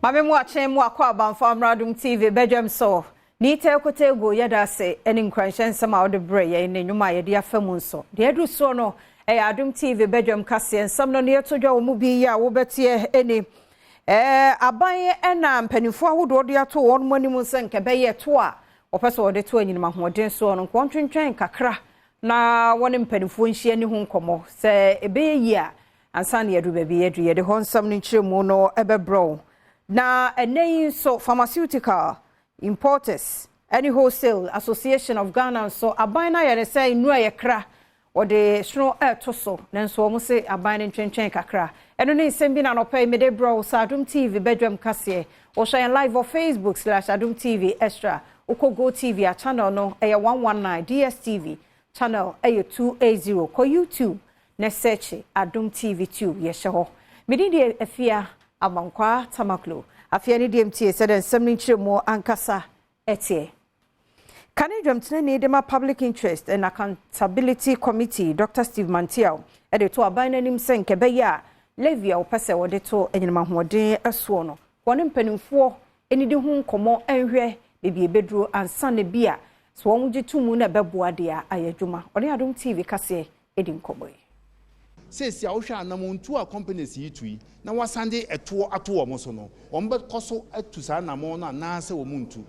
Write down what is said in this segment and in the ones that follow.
Mame mu achen mu akwa abanfa Adom TV Badwam so ni te kote go yeda se eni nkranhye nsem a wode bre ye ne nwuma ye de afamu nso de edu so no Adom TV Badwam kase nsem no ne yetodwa wo mu bi ya wo betie eni aban ena mpanifo ahodo de ato won mu anim nse nke be ye to a opese wode to anyinima hoden so no kwantwentwen kakra na woni mpanifo nhie ni ho nkomo se ebe yi a ansa ne yedu be yedu ye de ho nsem no nchiremu no ebebro na ene so pharmaceutical importers any wholesale association of Ghana so abana ya say nu ayekra o de sno to so nanso mo se abana ntwentwen kakra eno ne nsem bi na no pay me de bro Adom TV Badwam kase o share live on Facebook/Adom TV extra uko go TV a channel no 119 DSTV channel 280 ko YouTube na search Adom TV tube ye hye ho medidi afia abankwa tamaklo afia ni DMT said nsem ni nchiremu ankasa etie Kanedwam tene dema public interest and accountability committee Dr. Steve Mantiao to aban nanim senke be ya levia opese wode to enyinama hoden eso no woni mpanimfo eni de hu nkomo enhwe bebie beduro ansa ne bia so won gitumu na beboa de a ayadwuma ode Adom TV kase edi nkomo says ya ohwa anamontu a companies yi tui na wasande eto ato wo so no ombe koso atu sa anamon na na se wo muntu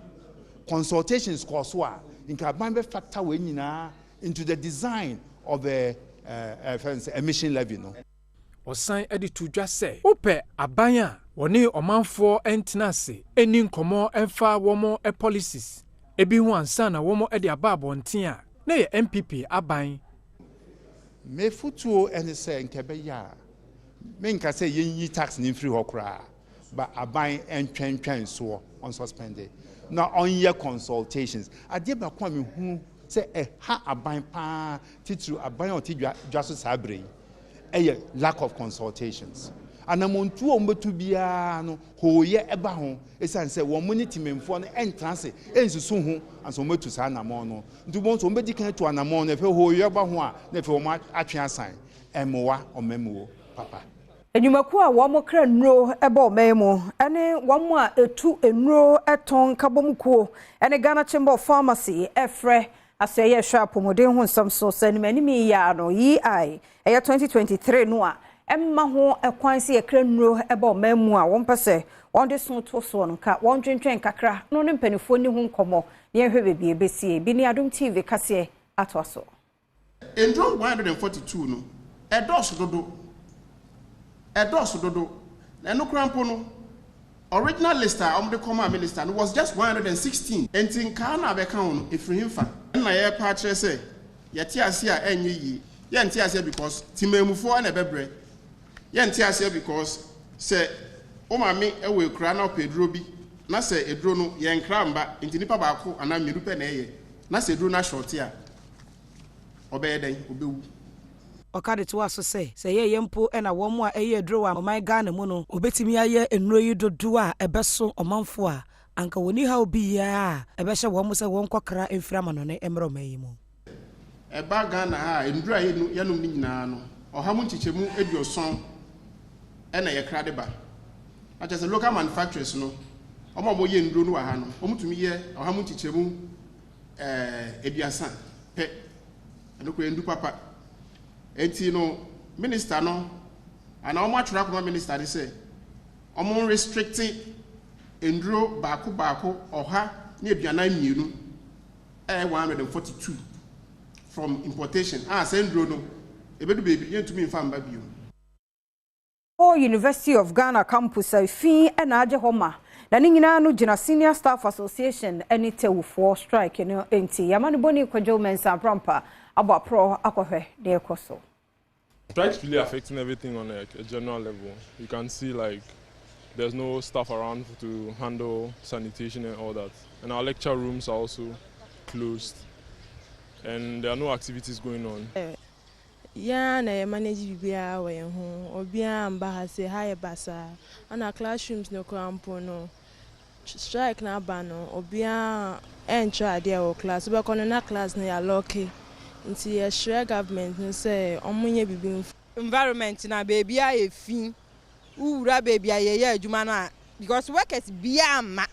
consultations course wa inka ban be factor we nyina into the design of the emission levy no osan editu dwa se ope aban a woni omanfo entenase eni nkomo emfa womo policies ebi hu ansa na womo edi ababo nten a na ye MPP aban me futuo ene se nkebe ya me nka se yenyi tax ni free hokra ba aban entwentwen so on suspended na on year consultations ade ba kwa me hu se ha aban pa titru aban o ti dwa so sabre lack of consultations anamontu o mbetu bia no hoye eba ho esan se wo moniti memfo no entrance ensusu hu anso metu sa anamon no ntubon so mbedi kan tu anamon no fe hoye eba ho a na fe wo ma atwe asan emowa omemuo papa enyumaku a wo mo kra nnuro eba omemu ene wo mo a etu ennuro eton kabomkuo ene Ghana Chamber of Pharmacy efre aseye shop modern hu nsam so sanimani ya no yi ai 2023 no a emma ho ekwan se ekra nnuro eba omemu a won pese won de so to so no ka won twentwen kakra no ne mpanifo ni hu nkomo ne hwe bebie ebesie bi ni Adom TV kase atoaso endro 142 no edos dodo eno krampo no original lister the common minister was just 116 entin ka na be kan no efrihimfa na ye pa kire se ye ti ase a enye yi ye nti ase because timamufo na bebre ye nti ase because se o mame ewe kura na opedro bi na se edro no ye nkra mba enti nipa baako ana miru pe na eye na se edro na short a obeyeden obewu okade to aso say ye yempo na wo mu a eye dro wa oman Ghana mu no obetimi aye enuro yi dodo a ebeso omanfo a anka woni ha obi ya ebehye wo mu se won kokra emfira ma no ne emro mayi mu eba Ghana ha enuro yenum ni nyina no ohamu nchichemu eduoson na ye kra de ba acha se local manufacturers no omo ye enuro no wa ha no omutumi ye ohamu nchichemu eduasa pe enoko endu papa enti no minister no ana omo atwura kuma minister dey say omo restricting enduro baako oha na aduana mienu 142 from importation enduro no ebedu baby yentumi mfa mba bio University of Ghana campus fi na aje homa na ni nyina no gina senior staff association any tewufo strike no enti yamani boni kwajo mensa prampa abo pro akohwe de ekoso. Strike's really affecting everything on a general level. You can see like there's no staff around to handle sanitation and all that. And our lecture rooms are also closed. And there are no activities going on. Yeah, na manage bibia we ho obia amba ha say high basa and our classrooms no crampo no strike na ba no obia entra there o class be kono na class na ya lucky nti ye share government no say omunye bibi environment na baby a efin uwura baby a ye adwuma na because workers biama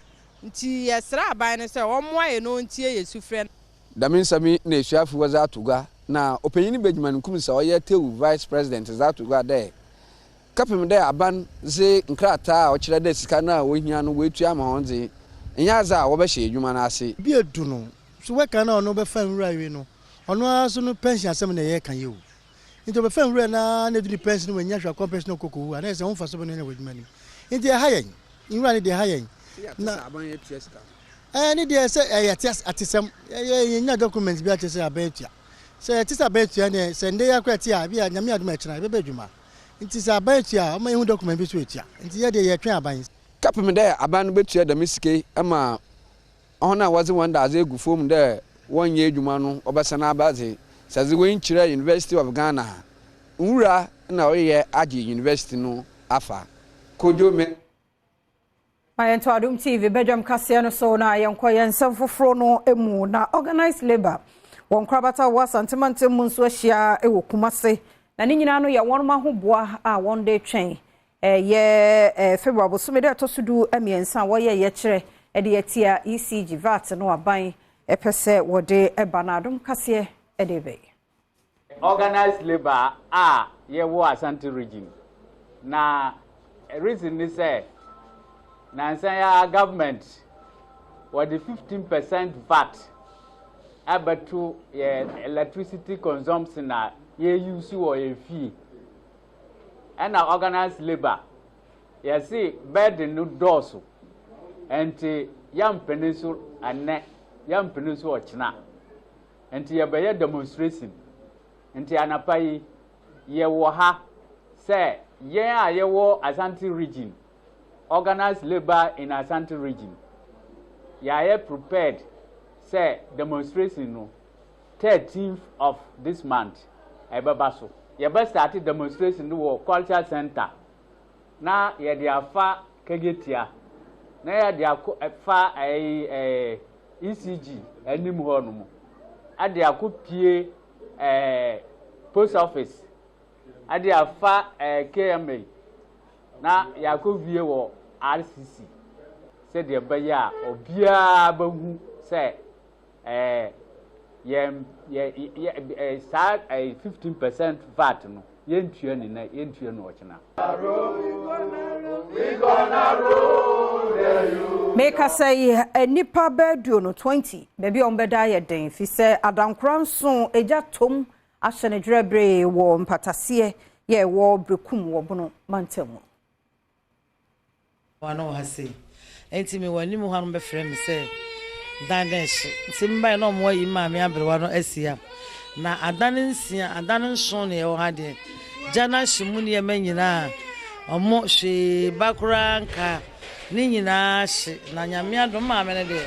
nti yesra aban no say omoa no ntie yesu frɛ daminsami na esuafu waza atuga na openyini Benjamin Nkum sa oye tewu vice president za atuga de kapem de aban ze nkrata o kire de sika na ohia no wetu ama honze nya za wo be hye adwuma na ase bi edu no so weka na ono be fa nwura wi no ono aso no pension asem na ye kan ye o nti be fa nwura na na du pension no nya hwa compensation kokoko ana se ho fa so be na wadwuma ni nti ha yen nwura ni de ha yen na aban ye tua sika ni de se yatis atisem ye nya document bi atese abetua se yatis abetua ne se nde yakwati a bi nyame aduma kira be badwuma nti se abetua o ma hu document bi so etua nti ye de ye twen aban kapem de aban no betua da misike ama ona wazi wanda aze gu fom de wonye adwuma no obesana abaze saze wen kira University of Ghana nwura na oye agi university no afa kojo me Mayento Adom TV Badwam kase no so na yenko yensem foforo no emu na organized labor won krabata wasantemante mu nso ahia ewo kumase na ne nyina no ye wonma hoboa a one day twen ye February bosome de tosudu amiensa wo ye kire de yetia ECG VAT no aban epese wode eba na Adom kase de be organized labor a ye wo Asante region na reason ni say Nansaya government with the 15% VAT abatu electricity consumption na ye use or ye fee and our organized labor ye see bed no doors and yam peninsula and yam peninsula china and ye be demonstration and anapai ye wo ha say ye wo Asante region organized labor in Asante region. Yaye prepared say demonstration no 13th of this month. Ebabaso. Yaba started demonstration no culture center. Na ye dia fa kegetia. Na ye dia fa ECG anim ho no mo. Ade akopie post office. Ade afa KMA. Na yakovie wo RCC said the baya obia bahu say start a 15% VAT no yentua ni na yentua no ochina we gonna roll make us say nipa bedu no 20 baby on beda ye den fi say adankran so eja tom ahye drebre wo mpatase ye wo brekum wo bono mantamu wano hase enti me wani mu hanu be frɛ me sɛ dandenhye simba no mo yi ma me abrewa no asia na adanen sia adanen so ne wo ha de jana hyimu ne ma nyina omo hwe bakura nka ne nyina hye na nyame adom ma me ne de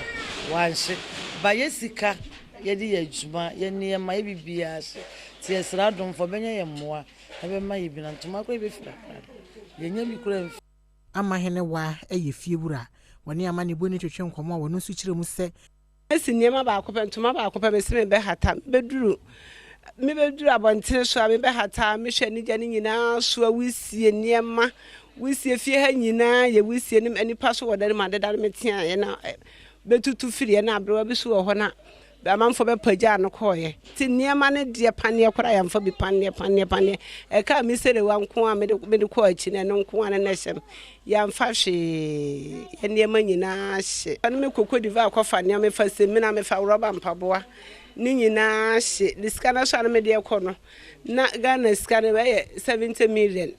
wanhye ba yesika ye de yadwuma ye ne ma ye bibia hye ti esra dom fo benye ye mmoa ebe ma ye bi na ntoma ko ebe fira ye nya bi kura amahene wa eye fiewura woni amane boni twetwe nkomo wono su kire mu se esi niema ba akopɛ ntoma ba akopɛ mesime be hata beduru abontere so me be hata me hwɛ ni gya ni nyina so wisie niema wisie fie ha nyina ye wisie nim anipa so wodare ma deda me tia ye na betutu firi na abrewa bi so wo ho na amanfo be pagya no koye ti niema ne de pane kora yamfa bi pane e ka mi sere wa nko a me de ko achi ne nko a ne hyem yamfa hwe ye niema nyina hye ane me kokodi va akofa ne me fa semi na me fa roba mpaboa ni nyina hye diska na so ane me de ko no na Ghana ska ne be 70 million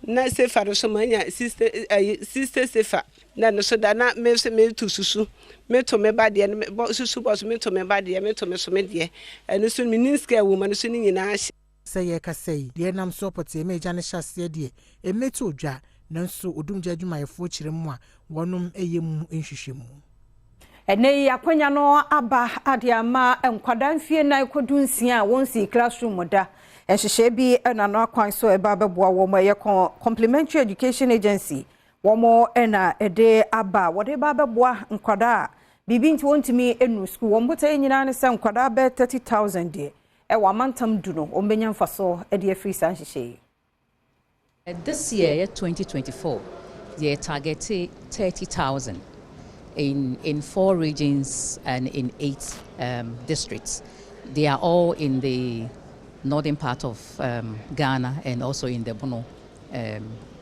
na sefa no so manya sister sefa na no so da na me to susu me to me ba de susu boss me to me ba de me to me so me de eno so me ninska wo man so ni nyina say ye ka say de nam support e me gya ne hyase de e meto odwa nanso odumgya adwumayefo kiremu a wonum eyemu nhwehwemu ene yakwanya no aba ade ama enkwada mfie na ikodunsia a wonsi classroom da ehhehye bi na no akwan so eba beboa wo mo ye complementary education agency wo mo na ede aba wode ba beboa nkwada bibi nti wontimi enu school wo mbota nyina ne se nkwada be 30,000 de e wa mantam du no ombenya mfaso ede free san hhehye. This year 2024 They targeted 30,000 in 4 regions and in 8 districts. They are all in the northern part of Ghana and also in the Bono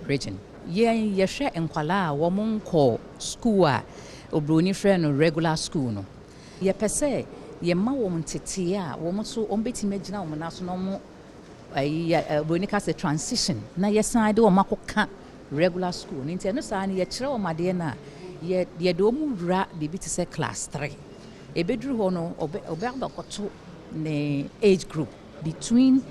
region. Yeshe enkwala womun ko school a obroni friend regular school no. Ye pese ye ma womun tete a womun so ombetime gina womun naso no mo obroni ka se transition na yesan de womun akoka regular school. Nti no sa na ye kire womun de na ye de womun wura bibi te se class 3. Ebedru ho no obeabakoto ne age group between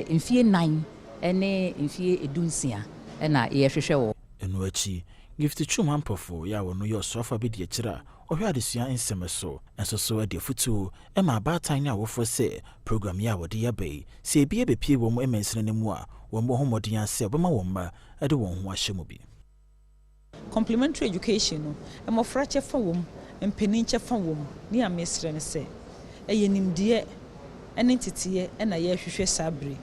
infie 9 ene infie edunsia ena yehwehwe wo eno achi gift chuma mpofo ya wono yo sofa bi de kira ohwe adesua nsem so enso so ade futu e ma batan na wofo se program ya wode ya bai se bie bepie wo mo emensene ne mu a wo mo homodin ase obema wo ma ade wo ho ahyemu bi complementary education no e mo frache fa wo mpeni nche fa wo ni amesre ne se eyenimde ene titiye ena yehwehwe sabre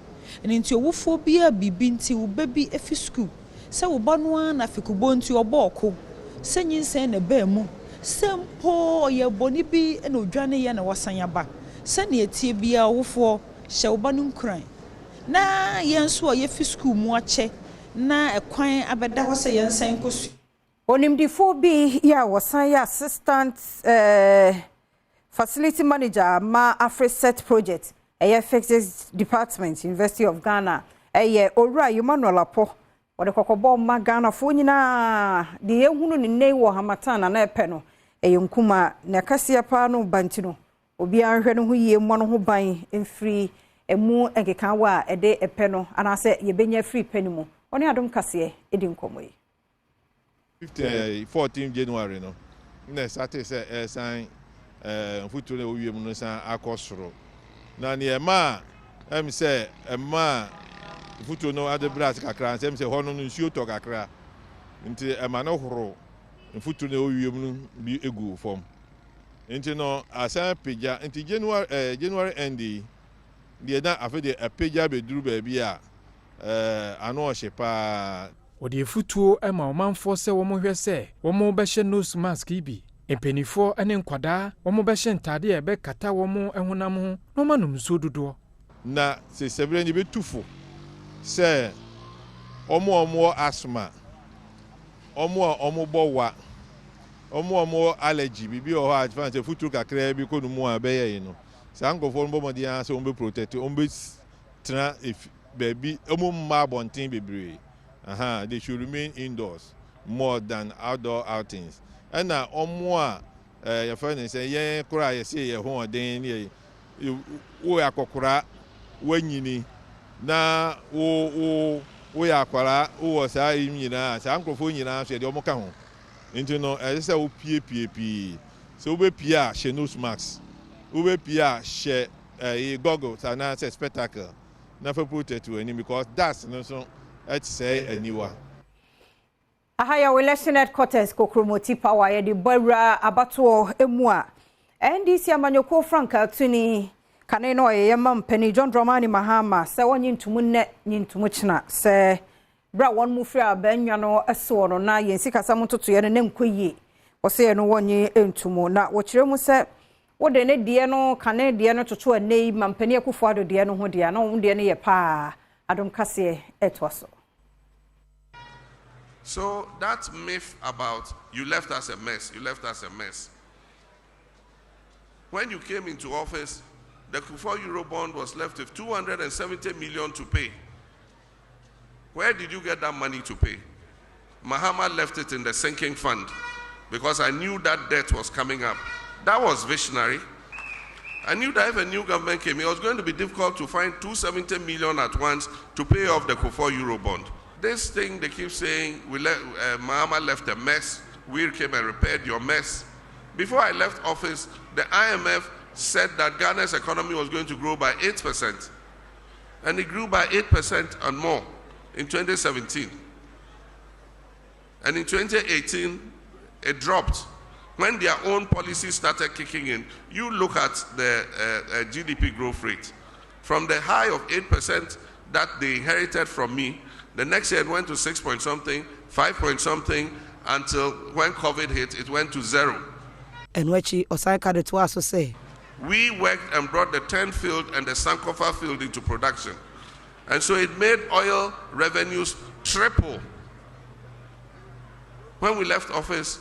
ene nti owufo bia bibi nti wo baby efi school se wo ba no na fikubo nti oboko se nyinse na ba mu sempo ye boni bi ena odwane ye na wasan aba se ne etie bia owufo hye wo ba no nkran na yenso ye fi school mu ache na ekwan abeda ho se yensan kosu onimdifo bi ya wasan ya assistant facility manager ma AfriSet project physics department University of Ghana owura Emmanuel Apo wode kokobo ma Ghana fo nyina de ehunu ne nei wo hamatan na epe no nkuma na kasia pa no bantino obi anhwe no ho yie mo no ho ban emfiri emu enkeka wa ede epe no anase yebenya free penimu oni Adom kase edi nkomo yi 14 January no na sate se sign futu na owie mu no san akosoro na ne ma em se ema futu no adebras kakra sem se hono no nsuo to kakra nti ema no horo futu na owie mu no bi egu form nti no asan peja nti January end die na afede peja beduru ba bia ano ohyepa odi futuo ema omanfo se wo mo hwe se wo mo be hye nose mask ibi empenifo ene nkwada wo mo be hye ntade e be kata wo mo ehunam ho no manum so dodo na se sebre ni betufo se omo asthma omo bowa omo allergy bibi o ha advance futu kakra bi konu mu abeye yi no sankofo no bomodi an se ombe protect ombe tra if baby omo ma bontin bebre they should remain indoors more than outdoor outings. And now, more, your friend say, yeah, cry, you see, your home, then we are cocra, when you need. Now, we are quara, who was I in Yana, Sankophone, Yana, said, Omocahon. Into no, as I PAP. So we Pia, she knows Max. We Pia, she goggles, and I say spectacle. Never put it to any because that's no so. Let's say anyone. Ahaya election headquarters kokromoti power ye di bawra abato emua. NDC amanyoko Franka tuni kane no ye mampani John Dramani Mahama se wonyi ntumu ne nyintumu china se bra won mu fri abanwa no eso no na ye nsikasa mtoto ye ne nkoyi. Wose ye no wonyi entumu na wo kire mu se wode ne die no kane die no toto anei mampani akufo ado die no ho die na wo die ne ye pa Adom kase etwaso. So that myth about you left us a mess, When you came into office, the Kufuor Eurobond was left with 270 million to pay. Where did you get that money to pay? Mahama left it in the sinking fund because I knew that debt was coming up. That was visionary. I knew that if a new government came, it was going to be difficult to find 270 million at once to pay off the Kufuor Eurobond. This thing they keep saying, Mahama left a mess, we came and repaired your mess. Before I left office, the IMF said that Ghana's economy was going to grow by 8%. And it grew by 8% and more in 2017. And in 2018, it dropped. When their own policies started kicking in, you look at the GDP growth rate. From the high of 8% that they inherited from me, the next year it went to 6 point something, 5 point something, until when COVID hit, it went to 0. And wachi osanka de to aso say. We worked and brought the 10 field and the Sankofa field into production. And so it made oil revenues triple. When we left office,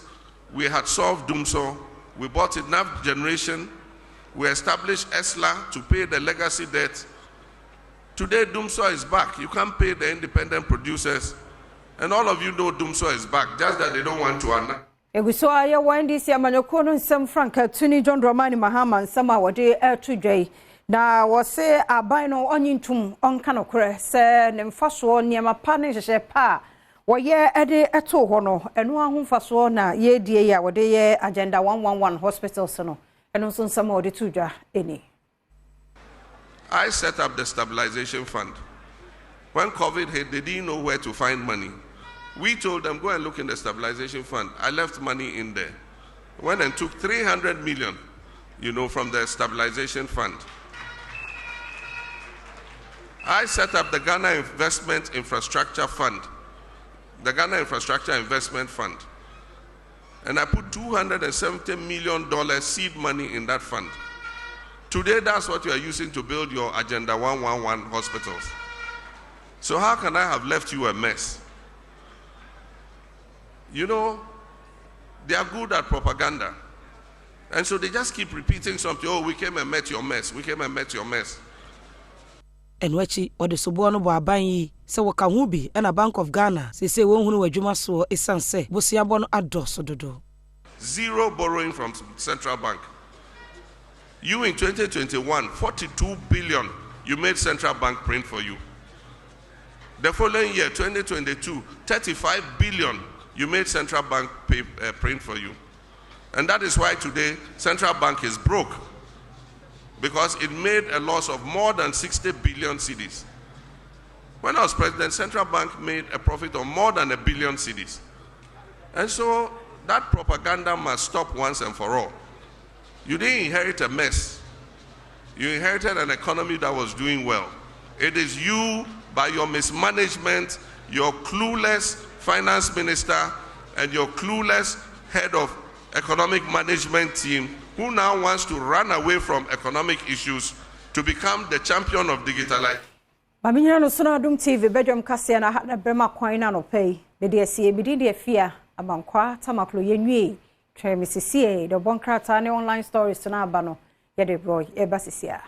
we had solved Dumso, we bought enough generation, we established ESLA to pay the legacy debt. Today, Dumso is back. You can't pay the independent producers. And all of you know Dumso is back, just that they don't want to announce. Eguso aya wandisi amanyoko no nsem Franka Tuni John Dramani Mahama nsema wode atudwai na wose aban no onyintum onka nokore se ne mfaso niema pa ne hyehe pa woye ede eto ho no eno ahomfaso na ye die ya wode ye agenda 111 hospitals no eno so nsema wode tudwa eni. I set up the stabilization fund. When COVID hit, they didn't know where to find money. We told them, go and look in the stabilization fund. I left money in there. Went and took 300 million, from the stabilization fund. I set up the Ghana Investment Infrastructure Fund, the Ghana Infrastructure Investment Fund. And I put $270 million seed money in that fund. Today, that's what you are using to build your Agenda 111 hospitals. So how can I have left you a mess? They are good at propaganda. And so they just keep repeating something. Oh, we came and met your mess. We came and met your mess. And wachi ode sobono bo aban yi se woka hu bi na Bank of Ghana se won hunu wadwuma so esan se bosiabo no adoso dodo. Zero borrowing from Central Bank. You in 2021, 42 billion you made Central Bank print for you. The following year, 2022, 35 billion you made Central Bank print for you. And that is why today Central Bank is broke, because it made a loss of more than 60 billion cedis. When I was president, Central Bank made a profit of more than 1 billion cedis. And so that propaganda must stop once and for all. You didn't inherit a mess. You inherited an economy that was doing well. It is you, by your mismanagement, your clueless finance minister, and your clueless head of economic management team, who now wants to run away from economic issues to become the champion of digitalization. Maminya no sona Adom TV Badwam kase na ha na brema kwan na no pay. Me de sie bidi de fia abankwa tamaklo yenwie. Twa misisi e do bonkrata ne online stories na aba no ye de bro e basisia.